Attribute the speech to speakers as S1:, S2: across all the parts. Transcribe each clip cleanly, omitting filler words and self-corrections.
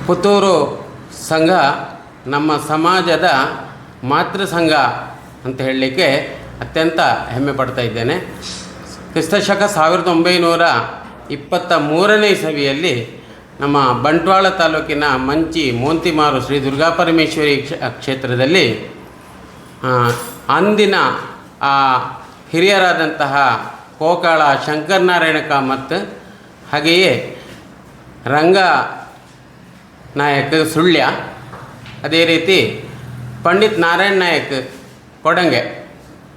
S1: ಪುತ್ತೂರು ಸಂಘ ನಮ್ಮ ಸಮಾಜದ ಮಾತೃ ಸಂಘ ಅಂತ ಹೇಳಲಿಕ್ಕೆ ಅತ್ಯಂತ ಹೆಮ್ಮೆ ಪಡ್ತಾ ಇದ್ದೇನೆ. ಕ್ರಿಸ್ತಶಕ 1923ನೇ ಇಸವಿಯಲ್ಲಿ ನಮ್ಮ ಬಂಟ್ವಾಳ ತಾಲೂಕಿನ ಮಂಚಿ ಮೋಂತಿಮಾರು ಶ್ರೀ ದುರ್ಗಾಪರಮೇಶ್ವರಿ ಕ್ಷೇತ್ರದಲ್ಲಿ ಅಂದಿನ ಹಿರಿಯರಾದಂತಹ ಕೋಕಾಳ ಶಂಕರನಾರಾಯಣ ಕಾಮತ್ ಹಾಗೆಯೇ ರಂಗ ನಾಯಕ್ ಸುಳ್ಯ, ಅದೇ ರೀತಿ ಪಂಡಿತ್ ನಾರಾಯಣ್ ನಾಯಕ್ ಕೊಡಂಗೆ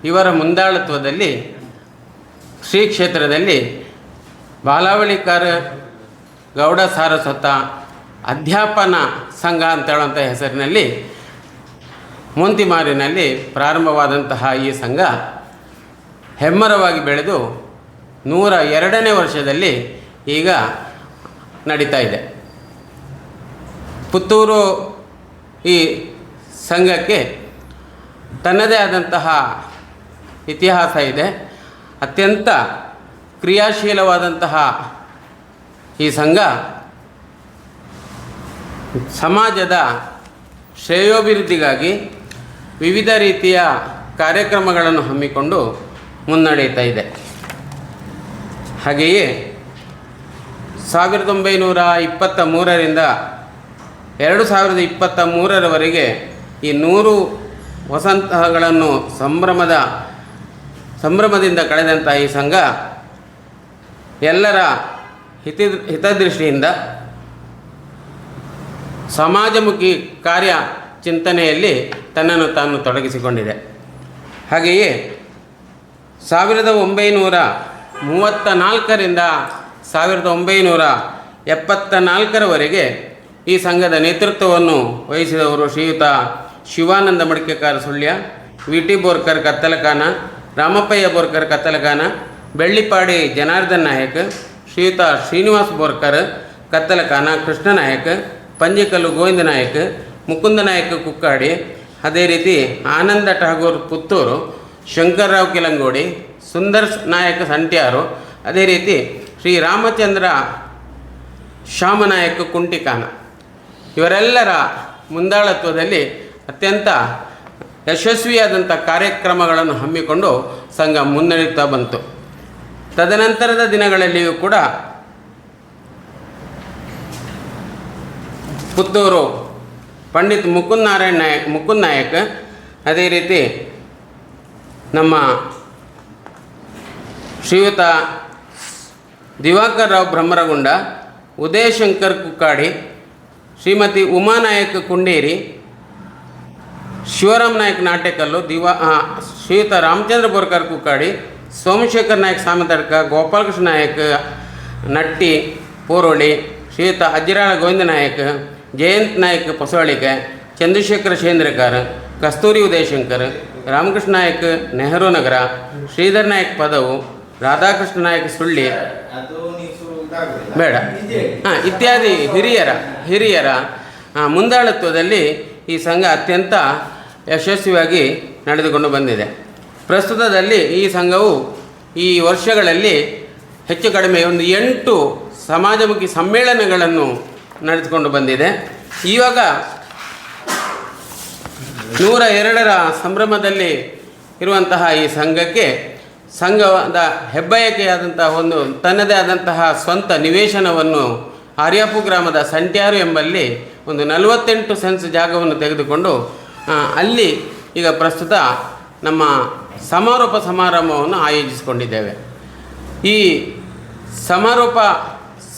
S1: ಇವರ ಮುಂದಾಳತ್ವದಲ್ಲಿ ಶ್ರೀ ಕ್ಷೇತ್ರದಲ್ಲಿ ಬಾಲಾವಳಿಕಾರ ಗೌಡ ಸಾರಸ್ವತ ಅಧ್ಯಾಪನ ಸಂಘ ಅಂತ ಹೇಳುವಂಥ ಹೆಸರಿನಲ್ಲಿ ಮೋಂತಿಮಾರಿನಲ್ಲಿ ಪ್ರಾರಂಭವಾದಂತಹ ಈ ಸಂಘ ಹೆಮ್ಮರವಾಗಿ ಬೆಳೆದು 102ನೇ ವರ್ಷದಲ್ಲಿ ಈಗ ನಡೀತಾ ಇದೆ. ಪುತ್ತೂರು ಈ ಸಂಘಕ್ಕೆ ತನ್ನದೇ ಆದಂತಹ ಇತಿಹಾಸ ಇದೆ. ಅತ್ಯಂತ ಕ್ರಿಯಾಶೀಲವಾದಂತಹ ಈ ಸಂಘ ಸಮಾಜದ ಶ್ರೇಯೋಭಿವೃದ್ಧಿಗಾಗಿ ವಿವಿಧ ರೀತಿಯ ಕಾರ್ಯಕ್ರಮಗಳನ್ನು ಹಮ್ಮಿಕೊಂಡು ಮುನ್ನಡೆಯುತ್ತಾ ಇದೆ. ಹಾಗೆಯೇ 1923ರಿಂದ 2023ರವರೆಗೆ ಈ 100 ವಸಂತಗಳನ್ನು ಸಂಭ್ರಮದಿಂದ ಕಳೆದಂಥ ಈ ಸಂಘ ಎಲ್ಲರ ಹಿತದೃಷ್ಟಿಯಿಂದ ಸಮಾಜಮುಖಿ ಕಾರ್ಯ ಚಿಂತನೆಯಲ್ಲಿ ತನ್ನನ್ನು ತಾನು ತೊಡಗಿಸಿಕೊಂಡಿದೆ. ಹಾಗೆಯೇ 1934ರಿಂದ 1974ರವರೆಗೆ ಈ ಸಂಘದ ನೇತೃತ್ವವನ್ನು ವಹಿಸಿದವರು ಶ್ರೀಯುತ ಶಿವಾನಂದ ಮಡಿಕೆಕಾರ ಸುಳ್ಯ, ವಿ ಟಿ ಬೋರ್ಕರ್ ಕತ್ತಲಕಾನ, ರಾಮಪ್ಪಯ್ಯ ಬೋರ್ಕರ್ ಕತ್ತಲಕಾನ, ಬೆಳ್ಳಿಪಾಡಿ ಜನಾರ್ದನ್ ನಾಯಕ್, ಶ್ರೀಯುತ ಶ್ರೀನಿವಾಸ್ ಬೋರ್ಕರ್ ಕತ್ತಲಕಾನ, ಕೃಷ್ಣ ನಾಯಕ್, ಪಂಜಿಕಲ್ಲು ಗೋವಿಂದ ನಾಯಕ್, ಮುಕುಂದ ನಾಯಕ್ ಕುಕ್ಕಾಡಿ, ಅದೇ ರೀತಿ ಆನಂದ ಠಾಗೂರ್ ಪುತ್ತೂರು, ಶಂಕರ್ರಾವ್ ಕಿಲಂಗೋಡಿ, ಸುಂದರ್ ನಾಯಕ್ ಸಂಟ್ಯಾರು, ಅದೇ ರೀತಿ ಶ್ರೀ ರಾಮಚಂದ್ರ ಶಾಮನಾಯಕ್ ಕುಂಟಿಕಾನ ಇವರೆಲ್ಲರ ಮುಂದಾಳತ್ವದಲ್ಲಿ ಅತ್ಯಂತ ಯಶಸ್ವಿಯಾದಂಥ ಕಾರ್ಯಕ್ರಮಗಳನ್ನು ಹಮ್ಮಿಕೊಂಡು ಸಂಘ ಮುನ್ನಡೆಯುತ್ತಾ ಬಂತು. ತದನಂತರದ ದಿನಗಳಲ್ಲಿಯೂ ಕೂಡ ಪುತ್ತೂರು ಪಂಡಿತ್ ಮುಕುಂದ್ ನಾಯಕ್, ಅದೇ ರೀತಿ ನಮ್ಮ ಶ್ರೀಯುತ ದಿವಾಕರ್ ರಾವ್ ಬ್ರಹ್ಮರಗುಂಡ, ಉದಯಶಂಕರ್ ಕುಕ್ಕಾಡಿ, ಶ್ರೀಮತಿ ಉಮಾನಾಯಕ್ ಕುಂಡೇರಿ, ಶಿವರಾಮ್ ನಾಯಕ್ ನಾಟೆಕಲ್ಲು, ಶ್ರೀಯುತ ರಾಮಚಂದ್ರ ಬೋರ್ಕರ್ ಕುಕ್ಕಾಡಿ, ಸೋಮಶೇಖರ್ ನಾಯಕ್ ಸಾಮತಡ್ಕ, ಗೋಪಾಲಕೃಷ್ಣ ನಾಯಕ್ ನಟ್ಟಿ ಪೋರೋಳಿ, ಶ್ರೀಯುತ ಅಜ್ಜಿರಾಳ ಗೋವಿಂದ ನಾಯಕ್, ಜಯಂತ್ ನಾಯಕ್ ಪೊಸಳಿಕೆ, ಚಂದ್ರಶೇಖರ ಶೇಂದ್ರಕರ್, ಕಸ್ತೂರಿ ಉದಯಶಂಕರ್, ರಾಮಕೃಷ್ಣ ನಾಯಕ್ ನೆಹರು ನಗರ, ಶ್ರೀಧರ್ ನಾಯಕ್ ಪದವು, ರಾಧಾಕೃಷ್ಣ ನಾಯಕ್ ಸುಳ್ಳಿ ಬೇಡ ಇತ್ಯಾದಿ ಹಿರಿಯರ ಮುಂದಾಳತ್ವದಲ್ಲಿ ಈ ಸಂಘ ಅತ್ಯಂತ ಯಶಸ್ವಿಯಾಗಿ ನಡೆದುಕೊಂಡು ಬಂದಿದೆ. ಪ್ರಸ್ತುತದಲ್ಲಿ ಈ ಸಂಘವು ಈ ವರ್ಷಗಳಲ್ಲಿ ಹೆಚ್ಚು ಕಡಿಮೆ ಒಂದು 8 ಸಮಾಜಮುಖಿ ಸಮ್ಮೇಳನಗಳನ್ನು ನಡೆದುಕೊಂಡು ಬಂದಿದೆ. ಇವಾಗ 102ರ ಸಂಭ್ರಮದಲ್ಲಿ ಇರುವಂತಹ ಈ ಸಂಘಕ್ಕೆ ಸಂಘದ ಹೆಬ್ಬಯಕೆಯಾದಂತಹ ಒಂದು ತನ್ನದೇ ಆದಂತಹ ಸ್ವಂತ ನಿವೇಶನವನ್ನು ಆರ್ಯಾಪು ಗ್ರಾಮದ ಸಂಟ್ಯಾರು ಎಂಬಲ್ಲಿ ಒಂದು 48 ಸೆನ್ಸ್ ಜಾಗವನ್ನು ತೆಗೆದುಕೊಂಡು ಅಲ್ಲಿ ಈಗ ಪ್ರಸ್ತುತ ನಮ್ಮ ಸಮಾರೋಪ ಸಮಾರಂಭವನ್ನು ಆಯೋಜಿಸಿಕೊಂಡಿದ್ದೇವೆ. ಈ ಸಮಾರೋಪ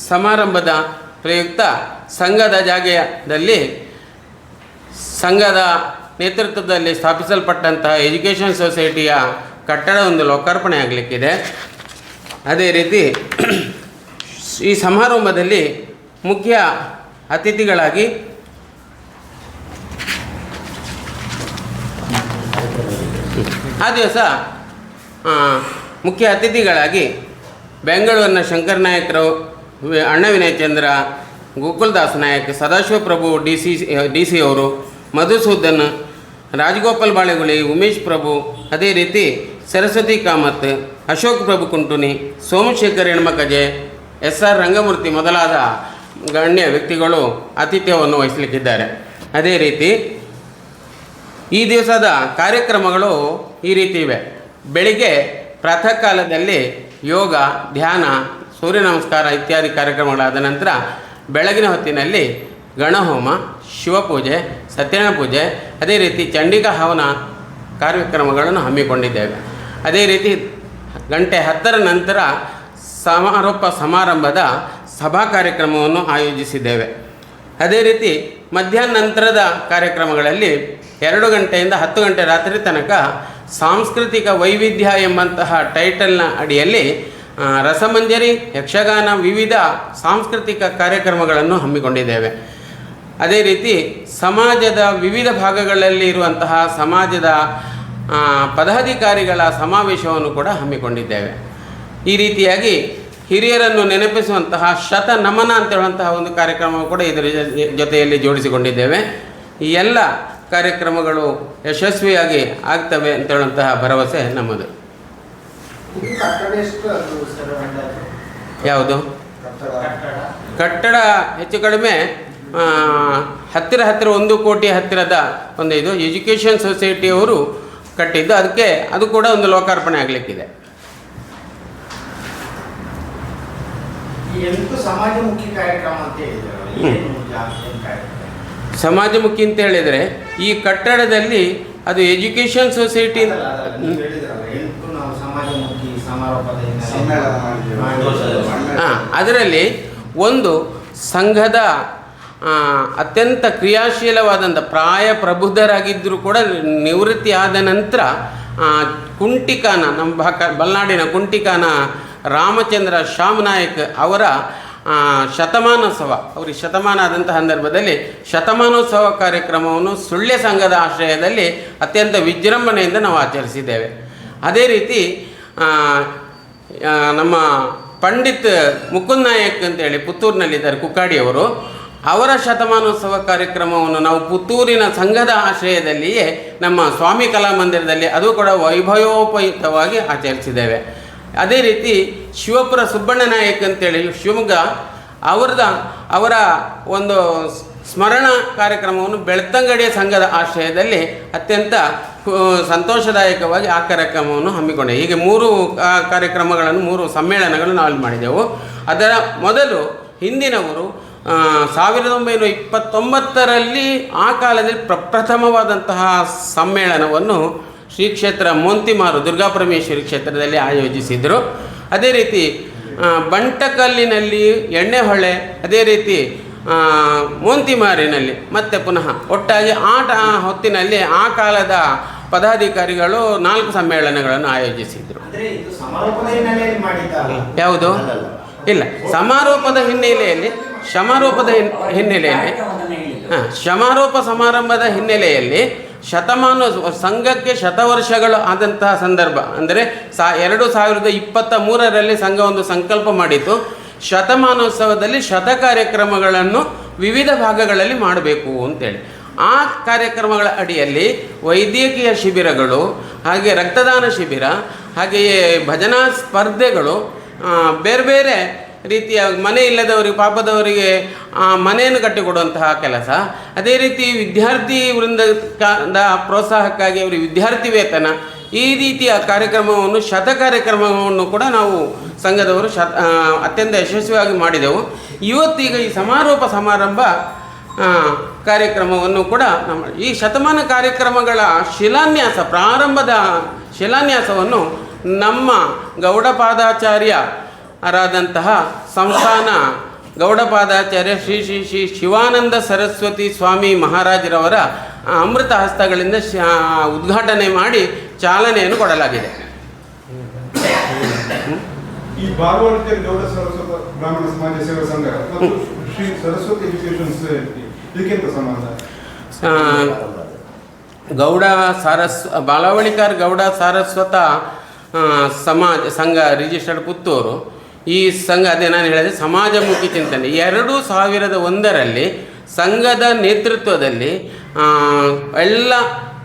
S1: ಸಮಾರಂಭದ ಪ್ರಯುಕ್ತ ಸಂಘದ ಜಾಗದಲ್ಲಿ ಸಂಘದ ನೇತೃತ್ವದಲ್ಲಿ ಸ್ಥಾಪಿಸಲ್ಪಟ್ಟಂತಹ ಎಜುಕೇಷನ್ ಸೊಸೈಟಿಯ ಕಟ್ಟಡ ಒಂದು ಲೋಕಾರ್ಪಣೆ ಆಗಲಿಕ್ಕಿದೆ. ಅದೇ ರೀತಿ ಈ ಸಮಾರಂಭದಲ್ಲಿ ಮುಖ್ಯ ಅತಿಥಿಗಳಾಗಿ ಆ ದಿವಸ ಮುಖ್ಯ ಅತಿಥಿಗಳಾಗಿ ಬೆಂಗಳೂರಿನ ಶಂಕರ್ ನಾಯಕ್ರು, ಅಣ್ಣ ವಿನಯ್ ಚಂದ್ರ, ಗೋಕುಲ್ದಾಸ್ ನಾಯಕ್, ಸದಾಶಿವಪ್ರಭು ಡಿ ಸಿ ಅವರು, ಮಧುಸೂದನ್, ರಾಜಗೋಪಾಲ್ ಬಾಳೆಗುಳಿ, ಉಮೇಶ್ ಪ್ರಭು, ಅದೇ ರೀತಿ ಸರಸ್ವತಿ ಕಾಮತ್, ಅಶೋಕ್ ಪ್ರಭು ಕುಂಟುನಿ, ಸೋಮಶೇಖರ್ ಹೆಣ್ಮಕಜೆ, ಎಸ್ ಆರ್ ರಂಗಮೂರ್ತಿ ಮೊದಲಾದ ಗಣ್ಯ ವ್ಯಕ್ತಿಗಳು ಆತಿಥ್ಯವನ್ನು ವಹಿಸಲಿಕ್ಕಿದ್ದಾರೆ. ಅದೇ ರೀತಿ ಈ ದಿವಸದ ಕಾರ್ಯಕ್ರಮಗಳು ಈ ರೀತಿ ಇವೆ. ಬೆಳಿಗ್ಗೆ ಪ್ರಾತಃ ಕಾಲದಲ್ಲಿ ಯೋಗ, ಧ್ಯಾನ, ಸೂರ್ಯ ನಮಸ್ಕಾರ ಇತ್ಯಾದಿ ಕಾರ್ಯಕ್ರಮಗಳಾದ ನಂತರ ಬೆಳಗಿನ ಹೊತ್ತಿನಲ್ಲಿ ಗಣಹೋಮ, ಶಿವಪೂಜೆ, ಸತ್ಯನಾರಾಯಣ ಪೂಜೆ, ಅದೇ ರೀತಿ ಚಂಡಿಕಾ ಹವನ ಕಾರ್ಯಕ್ರಮಗಳನ್ನು ಹಮ್ಮಿಕೊಂಡಿದ್ದೇವೆ. ಅದೇ ರೀತಿ 10:10 ನಂತರ ಸಮಾರಂಭದ ಸಭಾ ಕಾರ್ಯಕ್ರಮವನ್ನು ಆಯೋಜಿಸಿದ್ದೇವೆ. ಅದೇ ರೀತಿ ಮಧ್ಯಾಹ್ನ ನಂತರದ ಕಾರ್ಯಕ್ರಮಗಳಲ್ಲಿ 2 ಗಂಟೆಯಿಂದ 10 ಗಂಟೆ ರಾತ್ರಿ ತನಕ ಸಾಂಸ್ಕೃತಿಕ ವೈವಿಧ್ಯ ಎಂಬಂತಹ ಟೈಟಲ್ನ ಅಡಿಯಲ್ಲಿ ರಸಮಂಜರಿ, ಯಕ್ಷಗಾನ, ವಿವಿಧ ಸಾಂಸ್ಕೃತಿಕ ಕಾರ್ಯಕ್ರಮಗಳನ್ನು ಹಮ್ಮಿಕೊಂಡಿದ್ದೇವೆ. ಅದೇ ರೀತಿ ಸಮಾಜದ ವಿವಿಧ ಭಾಗಗಳಲ್ಲಿ ಇರುವಂತಹ ಸಮಾಜದ ಪದಾಧಿಕಾರಿಗಳ ಸಮಾವೇಶವನ್ನು ಕೂಡ ಹಮ್ಮಿಕೊಂಡಿದ್ದೇವೆ. ಈ ರೀತಿಯಾಗಿ ಹಿರಿಯರನ್ನು ನೆನಪಿಸುವಂತಹ ಶತನಮನ ಅಂತ ಹೇಳುವಂತಹ ಒಂದು ಕಾರ್ಯಕ್ರಮ ಕೂಡ ಇದರ ಜೊತೆಯಲ್ಲಿ ಜೋಡಿಸಿಕೊಂಡಿದ್ದೇವೆ. ಈ ಎಲ್ಲ ಕಾರ್ಯಕ್ರಮಗಳು ಯಶಸ್ವಿಯಾಗಿ ಆಗ್ತವೆ ಅಂತ ಹೇಳುವಂತಹ ಭರವಸೆ ನಮ್ಮದು. ಯಾವುದು ಕಟ್ಟಡ ಹೆಚ್ಚು ಕಡಿಮೆ ಹತ್ತಿರ 1 ಕೋಟಿ ಹತ್ತಿರದ ಒಂದು ಇದು ಎಜುಕೇಷನ್ ಸೊಸೈಟಿಯವರು ಕಟ್ಟಿದ್ದು. ಅದಕ್ಕೆ ಅದು ಕೂಡ ಒಂದು ಲೋಕಾರ್ಪಣೆ ಆಗಲಿಕ್ಕಿದೆ. ಸಮಾಜಮುಖಿ ಅಂತ ಹೇಳಿದರೆ ಈ ಕಟ್ಟಡದಲ್ಲಿ ಅದು ಎಜುಕೇಷನ್ ಸೊಸೈಟಿ ಅದರಲ್ಲಿ ಒಂದು ಸಂಘದ ಅತ್ಯಂತ ಕ್ರಿಯಾಶೀಲವಾದಂಥ ಪ್ರಾಯ ಪ್ರಬುದ್ಧರಾಗಿದ್ದರೂ ಕೂಡ ನಿವೃತ್ತಿ ಆದ ನಂತರ ಕುಂಟಿಕಾನ, ನಮ್ಮ ಬಲ್ನಾಡಿನ ಕುಂಟಿಕಾನ ರಾಮಚಂದ್ರ ಶ್ಯಾಮನಾಯಕ್ ಅವರ ಶತಮಾನೋತ್ಸವ, ಅವರಿಗೆ ಶತಮಾನ ಆದಂಥ ಸಂದರ್ಭದಲ್ಲಿ ಶತಮಾನೋತ್ಸವ ಕಾರ್ಯಕ್ರಮವನ್ನು ಸುಳ್ಯ ಸಂಘದ ಆಶ್ರಯದಲ್ಲಿ ಅತ್ಯಂತ ವಿಜೃಂಭಣೆಯಿಂದ ನಾವು ಆಚರಿಸಿದ್ದೇವೆ. ಅದೇ ರೀತಿ ನಮ್ಮ ಪಂಡಿತ್ ಮುಕುಂದ್ ನಾಯಕ್ ಅಂತೇಳಿ ಪುತ್ತೂರಿನಲ್ಲಿದ್ದಾರೆ, ಕುಕ್ಕಾಡಿಯವರು, ಅವರ ಶತಮಾನೋತ್ಸವ ಕಾರ್ಯಕ್ರಮವನ್ನು ನಾವು ಪುತ್ತೂರಿನ ಸಂಘದ ಆಶ್ರಯದಲ್ಲಿಯೇ ನಮ್ಮ ಸ್ವಾಮಿ ಕಲಾಮಂದಿರದಲ್ಲಿ ಅದು ಕೂಡ ವೈಭವೋಪಯುಕ್ತವಾಗಿ ಆಚರಿಸಿದ್ದೇವೆ. ಅದೇ ರೀತಿ ಶಿವಪುರ ಸುಬ್ಬಣ್ಣ ನಾಯಕ್ ಅಂತೇಳಿ ಶಿವಮೊಗ್ಗ ಅವರ ಒಂದು ಸ್ಮರಣ ಕಾರ್ಯಕ್ರಮವನ್ನು ಬೆಳ್ತಂಗಡಿಯ ಸಂಘದ ಆಶ್ರಯದಲ್ಲಿ ಅತ್ಯಂತ ಸಂತೋಷದಾಯಕವಾಗಿ ಆ ಕಾರ್ಯಕ್ರಮವನ್ನು ಹಮ್ಮಿಕೊಂಡೆ. ಹೀಗೆ 3 ಕಾರ್ಯಕ್ರಮಗಳನ್ನು 3 ಸಮ್ಮೇಳನಗಳು ನಾವು ಅಲ್ಲಿ ಮಾಡಿದೆವು. ಅದರ ಮೊದಲು ಹಿಂದಿನವರು 1929ರಲ್ಲಿ ಆ ಕಾಲದಲ್ಲಿ ಪ್ರಪ್ರಥಮವಾದಂತಹ ಸಮ್ಮೇಳನವನ್ನು ಶ್ರೀ ಕ್ಷೇತ್ರ ಮೋಂತಿಮಾರು ದುರ್ಗಾಪರಮೇಶ್ವರಿ ಕ್ಷೇತ್ರದಲ್ಲಿ ಆಯೋಜಿಸಿದರು. ಅದೇ ರೀತಿ ಬಂಟಕಲ್ಲಿನಲ್ಲಿ, ಎಣ್ಣೆಹೊಳೆ, ಅದೇ ರೀತಿ ಮೋಂತಿಮಾರಿನಲ್ಲಿ ಮತ್ತೆ ಪುನಃ ಒಟ್ಟಾಗಿ ಹೊತ್ತಿನಲ್ಲಿ ಆ ಕಾಲದ ಪದಾಧಿಕಾರಿಗಳು 4 ಸಮ್ಮೇಳನಗಳನ್ನು ಆಯೋಜಿಸಿದರು. ಯಾವುದು ಇಲ್ಲ, ಸಮಾರೋಪದ ಹಿನ್ನೆಲೆಯಲ್ಲಿ ಸಮಾರೋಪ ಸಮಾರಂಭದ ಹಿನ್ನೆಲೆಯಲ್ಲಿ ಸಂಘಕ್ಕೆ ಶತವರ್ಷಗಳು ಆದಂತಹ ಸಂದರ್ಭ ಅಂದರೆ 2023ರಲ್ಲಿ ಸಂಘ ಒಂದು ಸಂಕಲ್ಪ ಮಾಡಿತು, ಶತಮಾನೋತ್ಸವದಲ್ಲಿ ಶತ ಕಾರ್ಯಕ್ರಮಗಳನ್ನು ವಿವಿಧ ಭಾಗಗಳಲ್ಲಿ ಮಾಡಬೇಕು ಅಂತೇಳಿ. ಆ ಕಾರ್ಯಕ್ರಮಗಳ ಅಡಿಯಲ್ಲಿ ವೈದ್ಯಕೀಯ ಶಿಬಿರಗಳು, ಹಾಗೆ ರಕ್ತದಾನ ಶಿಬಿರ, ಹಾಗೆಯೇ ಭಜನಾ ಸ್ಪರ್ಧೆಗಳು, ಬೇರೆ ಬೇರೆ ರೀತಿಯ ಮನೆ ಇಲ್ಲದವರಿಗೆ, ಪಾಪದವರಿಗೆ ಮನೆಯನ್ನು ಕಟ್ಟಿಕೊಡುವಂತಹ ಕೆಲಸ, ಅದೇ ರೀತಿ ವಿದ್ಯಾರ್ಥಿ ವೃಂದದ ಪ್ರೋತ್ಸಾಹಕ್ಕಾಗಿ ಅವರಿಗೆ ವಿದ್ಯಾರ್ಥಿ ವೇತನ, ಈ ರೀತಿಯ ಕಾರ್ಯಕ್ರಮವನ್ನು ಶತ ಕಾರ್ಯಕ್ರಮವನ್ನು ಕೂಡ ನಾವು ಸಂಘದವರು ಅತ್ಯಂತ ಯಶಸ್ವಿಯಾಗಿ ಮಾಡಿದೆವು. ಇವತ್ತೀಗ ಈ ಸಮಾರೋಪ ಸಮಾರಂಭ ಕಾರ್ಯಕ್ರಮವನ್ನು ಕೂಡ ಈ ಶತಮಾನ ಕಾರ್ಯಕ್ರಮಗಳ ಪ್ರಾರಂಭದ ಶಿಲಾನ್ಯಾಸವನ್ನು ನಮ್ಮ ಗೌಡಪಾದಾಚಾರ್ಯರಾದಂತಹ ಸಂಸ್ಥಾನ ಗೌಡಪಾದಾಚಾರ್ಯ ಶ್ರೀ ಶ್ರೀ ಶ್ರೀ ಶಿವಾನಂದ ಸರಸ್ವತಿ ಸ್ವಾಮಿ ಮಹಾರಾಜರವರ ಅಮೃತ ಹಸ್ತಗಳಿಂದ ಉದ್ಘಾಟನೆ ಮಾಡಿ ಚಾಲನೆಯನ್ನು ಕೊಡಲಾಗಿದೆ.
S2: ಈ ಬಾಗಲಕೋಟೆ ಗೌಡ ಸರಸ್ವತಿ ಬ್ರಾಹ್ಮಣ ಸಮಾಜ ಸೇವಾ ಸಂಘ ಮತ್ತು ಶ್ರೀ ಸರಸ್ವತಿ ಎಜುಕೇಷನ್ ಸೊಸೈಟಿ ಇದಕ್ಕಿಂತ ಸಂಬಂಧ
S1: ಬಾಲವಳಿಕರ್ ಗೌಡ ಸಾರಸ್ವತ ಸಮಾಜ ಸಂಘ ರಿಜಿಸ್ಟರ್ಡ್ ಪುತ್ತೂರು. ಈ ಸಂಘ ಅದೇ ನಾನು ಹೇಳಿದೆ ಸಮಾಜಮುಖಿ ಚಿಂತನೆ. 2001ರಲ್ಲಿ ಸಂಘದ ನೇತೃತ್ವದಲ್ಲಿ ಎಲ್ಲ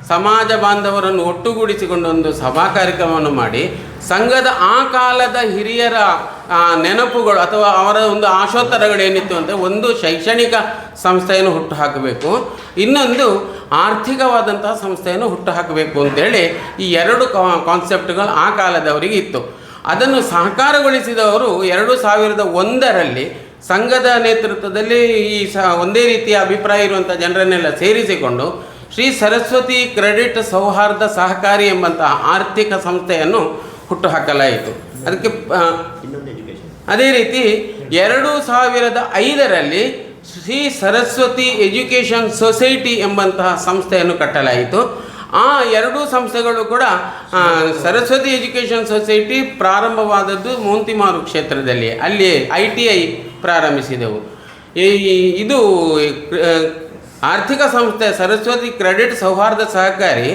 S1: ಸಮಾಜ ಬಾಂಧವರನ್ನು ಒಟ್ಟುಗೂಡಿಸಿಕೊಂಡು ಒಂದು ಸಭಾ ಕಾರ್ಯಕ್ರಮವನ್ನು ಮಾಡಿ ಸಂಘದ ಆ ಕಾಲದ ಹಿರಿಯರ ನೆನಪುಗಳು ಅಥವಾ ಅವರ ಒಂದು ಆಶೋತ್ತರಗಳೇನಿತ್ತು ಅಂದರೆ ಒಂದು ಶೈಕ್ಷಣಿಕ ಸಂಸ್ಥೆಯನ್ನು ಹುಟ್ಟು ಹಾಕಬೇಕು, ಇನ್ನೊಂದು ಆರ್ಥಿಕವಾದಂತಹ ಸಂಸ್ಥೆಯನ್ನು ಹುಟ್ಟು ಹಾಕಬೇಕು ಅಂತೇಳಿ ಈ ಎರಡು ಕಾನ್ಸೆಪ್ಟ್ಗಳು ಆ ಕಾಲದವರಿಗೆ ಇತ್ತು. ಅದನ್ನು ಸಾಕಾರಗೊಳಿಸಿದವರು 2001ರಲ್ಲಿ ಸಂಘದ ನೇತೃತ್ವದಲ್ಲಿ ಈ ಒಂದೇ ರೀತಿಯ ಅಭಿಪ್ರಾಯ ಇರುವಂಥ ಜನರನ್ನೆಲ್ಲ ಸೇರಿಸಿಕೊಂಡು ಶ್ರೀ ಸರಸ್ವತಿ ಕ್ರೆಡಿಟ್ ಸೌಹಾರ್ದ ಸಹಕಾರಿ ಎಂಬಂತಹ ಆರ್ಥಿಕ ಸಂಸ್ಥೆಯನ್ನು ಹುಟ್ಟುಹಾಕಲಾಯಿತು. ಅದಕ್ಕೆ ಅದೇ ರೀತಿ 2005ರಲ್ಲಿ ಶ್ರೀ ಸರಸ್ವತಿ ಎಜುಕೇಷನ್ ಸೊಸೈಟಿ ಎಂಬಂತಹ ಸಂಸ್ಥೆಯನ್ನು ಕಟ್ಟಲಾಯಿತು. ಆ ಎರಡೂ ಸಂಸ್ಥೆಗಳು ಕೂಡ ಸರಸ್ವತಿ ಎಜುಕೇಷನ್ ಸೊಸೈಟಿ ಪ್ರಾರಂಭವಾದದ್ದು ಮೋಂತಿಮಾರು ಕ್ಷೇತ್ರದಲ್ಲಿ, ಅಲ್ಲಿ ITI ಪ್ರಾರಂಭಿಸಿದೆವು. ಇದು ಆರ್ಥಿಕ ಸಂಸ್ಥೆ ಸರಸ್ವತಿ ಕ್ರೆಡಿಟ್ ಸೌಹಾರ್ದ ಸಹಕಾರಿ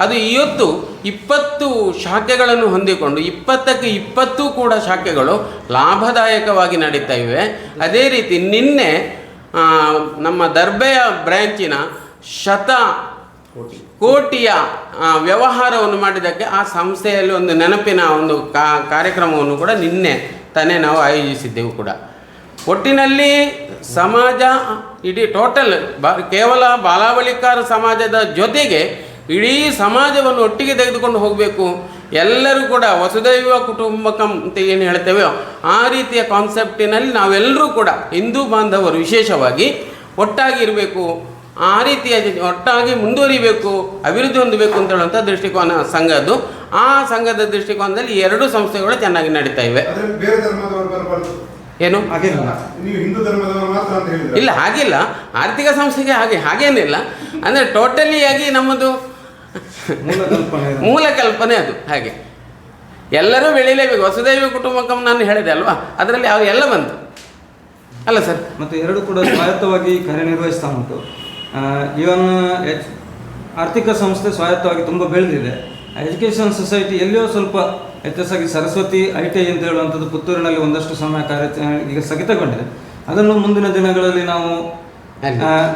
S1: ಅದು ಇವತ್ತು 20 ಶಾಖೆಗಳನ್ನು ಹೊಂದಿಕೊಂಡು 20ಕ್ಕೆ 20 ಕೂಡ ಶಾಖೆಗಳು ಲಾಭದಾಯಕವಾಗಿ ನಡೀತಾ ಇವೆ. ಅದೇ ರೀತಿ ನಿನ್ನೆ ನಮ್ಮ ದರ್ಬೆಯ ಬ್ರ್ಯಾಂಚಿನ ಕೋಟಿಯ ವ್ಯವಹಾರವನ್ನು ಮಾಡಿದ್ದಕ್ಕೆ ಆ ಸಂಸ್ಥೆಯಲ್ಲಿ ಒಂದು ನೆನಪಿನ ಒಂದು ಕಾರ್ಯಕ್ರಮವನ್ನು ಕೂಡ ನಿನ್ನೆ ತಾನೇ ನಾವು ಆಯೋಜಿಸಿದ್ದೆವು ಕೂಡ. ಒಟ್ಟಿನಲ್ಲಿ ಸಮಾಜ ಇಡೀ ಟೋಟಲ್ ಕೇವಲ ಬಾಲಾವಳಿಕಾರ ಸಮಾಜದ ಜೊತೆಗೆ ಇಡೀ ಸಮಾಜವನ್ನು ಒಟ್ಟಿಗೆ ತೆಗೆದುಕೊಂಡು ಹೋಗಬೇಕು. ಎಲ್ಲರೂ ಕೂಡ ವಸುದೈವ ಕುಟುಂಬಕಂ ಅಂತ ಏನು ಹೇಳ್ತೇವೆಯೋ ಆ ರೀತಿಯ ಕಾನ್ಸೆಪ್ಟಿನಲ್ಲಿ ನಾವೆಲ್ಲರೂ ಕೂಡ ಹಿಂದೂ ಬಾಂಧವರು ವಿಶೇಷವಾಗಿ ಒಟ್ಟಾಗಿರಬೇಕು, ಆ ರೀತಿಯ ಒಟ್ಟಾಗಿ ಮುಂದುವರಿಬೇಕು, ಅಭಿವೃದ್ಧಿ ಹೊಂದಬೇಕು ಅಂತ ಹೇಳುವಂಥ ದೃಷ್ಟಿಕೋನ ಸಂಘದ್ದು. ಆ ಸಂಘದ ದೃಷ್ಟಿಕೋನದಲ್ಲಿ ಎರಡು ಸಂಸ್ಥೆಗಳು ಚೆನ್ನಾಗಿ ನಡೀತಾ ಇವೆ. ಏನು ಇಲ್ಲ, ಹಾಗಿಲ್ಲ. ಆರ್ಥಿಕ ಸಂಸ್ಥೆಗೆ ಹಾಗೇನಿಲ್ಲ. ಅಂದರೆ ಟೋಟಲಿಯಾಗಿ ನಮ್ಮದು ಮೂಲ ಕಲ್ಪನೆ ಅದು. ಹಾಗೆ ಎಲ್ಲರೂ ಬೆಳೀಲೇಬೇಕು. ವಸುದೈವ ಕುಟುಂಬಕಂ ನಾನು ಹೇಳಿದೆ ಅಲ್ವಾ, ಅದರಲ್ಲಿ ಎಲ್ಲ ಬಂತು ಅಲ್ಲ ಸರ್.
S3: ಮತ್ತು ಎರಡು ಕೂಡ ಸ್ವಾಯತ್ತವಾಗಿ ಕಾರ್ಯನಿರ್ವಹಿಸ್ತಾ ಉಂಟು. ಇವನ್ ಆರ್ಥಿಕ ಸಂಸ್ಥೆ ಸ್ವಾಯತ್ತವಾಗಿ ತುಂಬ ಬೆಳೆದಿದೆ. ಎಜುಕೇಷನ್ ಸೊಸೈಟಿ ಎಲ್ಲಿಯೋ ಸ್ವಲ್ಪ ವ್ಯತ್ಯಾಸವಾಗಿ ಸರಸ್ವತಿ ITI ಅಂತ ಹೇಳುವಂಥದ್ದು ಪುತ್ತೂರಿನಲ್ಲಿ ಒಂದಷ್ಟು ಸಮಯ ಈಗ ಸ್ಥಗಿತಗೊಂಡಿದೆ. ಅದನ್ನು ಮುಂದಿನ ದಿನಗಳಲ್ಲಿ ನಾವು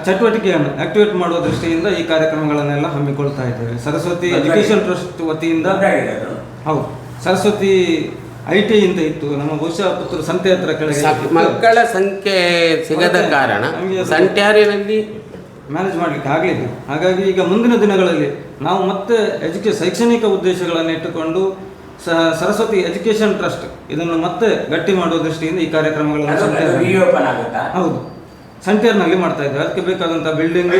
S3: ಚಟುವಟಿಕೆಯನ್ನು ಆಕ್ಟಿವೇಟ್ ಮಾಡುವ ದೃಷ್ಟಿಯಿಂದ ಈ ಕಾರ್ಯಕ್ರಮಗಳನ್ನೆಲ್ಲ ಹಮ್ಮಿಕೊಳ್ತಾ ಇದ್ದೇವೆ. ಸರಸ್ವತಿ ಎಜುಕೇಷನ್ ಟ್ರಸ್ಟ್ ವತಿಯಿಂದ. ಹೌದು, ಸರಸ್ವತಿ ITI ಅಂತ ಇತ್ತು ನಮ್ಮ ಬಹುಶಃ ಪುತ್ತೂರು ಸಂತೆ ಹತ್ರ ಕೆಳಗೆ.
S1: ಮಕ್ಕಳ ಸಂಖ್ಯೆ ಸಿಗದ ಕಾರಣ ಸಂಟ್ಯಾರಿನಲ್ಲಿ
S3: ಮ್ಯಾನೇಜ್ ಮಾಡಲಿಕ್ಕೆ ಆಗಲಿಲ್ಲ. ಹಾಗಾಗಿ ಈಗ ಮುಂದಿನ ದಿನಗಳಲ್ಲಿ ನಾವು ಮತ್ತೆ ಶೈಕ್ಷಣಿಕ ಉದ್ದೇಶಗಳನ್ನು ಇಟ್ಟುಕೊಂಡು ಸರಸ್ವತಿ ಎಜುಕೇಷನ್ ಟ್ರಸ್ಟ್ ಇದನ್ನು ಮತ್ತೆ ಗಟ್ಟಿ ಮಾಡುವ ದೃಷ್ಟಿಯಿಂದ ಈ ಕಾರ್ಯಕ್ರಮಗಳನ್ನು ಹೌದು ಸಂಟ್ಯಾರ್ನಲ್ಲಿ ಮಾಡ್ತಾ ಇದ್ದೇವೆ. ಅದಕ್ಕೆ ಬೇಕಾದಂಥ ಬಿಲ್ಡಿಂಗ್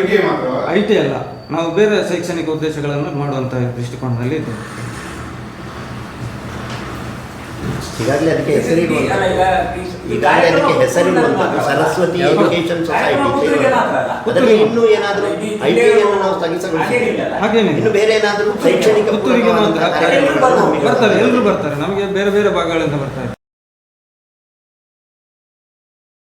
S3: ITI ಅಲ್ಲ, ನಾವು ಬೇರೆ ಶೈಕ್ಷಣಿಕ ಉದ್ದೇಶಗಳನ್ನು ಮಾಡುವಂಥ ದೃಷ್ಟಿಕೋನದಲ್ಲಿ ಇದ್ದೇವೆ.
S4: ಈಗಾಗಲೇ ಅದಕ್ಕೆ ಹೆಸರಿರುವಂಥದ್ದು ಸರಸ್ವತಿ ಎಜುಕೇಷನ್ ಸೊಸೈಟಿ. ಅದರಲ್ಲಿ ಇನ್ನೂ ಏನಾದರೂ ITI ಅನ್ನು ನಾವು ಸ್ಥಗಿತಗೊಳಿಸಿದ್ದೇವೆ,
S3: ಹಾಗೇನೆ
S4: ಇನ್ನು ಬೇರೆ ಏನಾದರೂ ಶೈಕ್ಷಣಿಕ
S3: ಪುತ್ತೂರಿಗೆ ಮಾತ್ರ ಬರ್ತಾರೆ, ಎಲ್ಲರೂ ಬರ್ತಾರೆ. ನಮಗೆ ಬೇರೆ ಬೇರೆ ಭಾಗಗಳಿಂದ ಬರ್ತಾರೆ.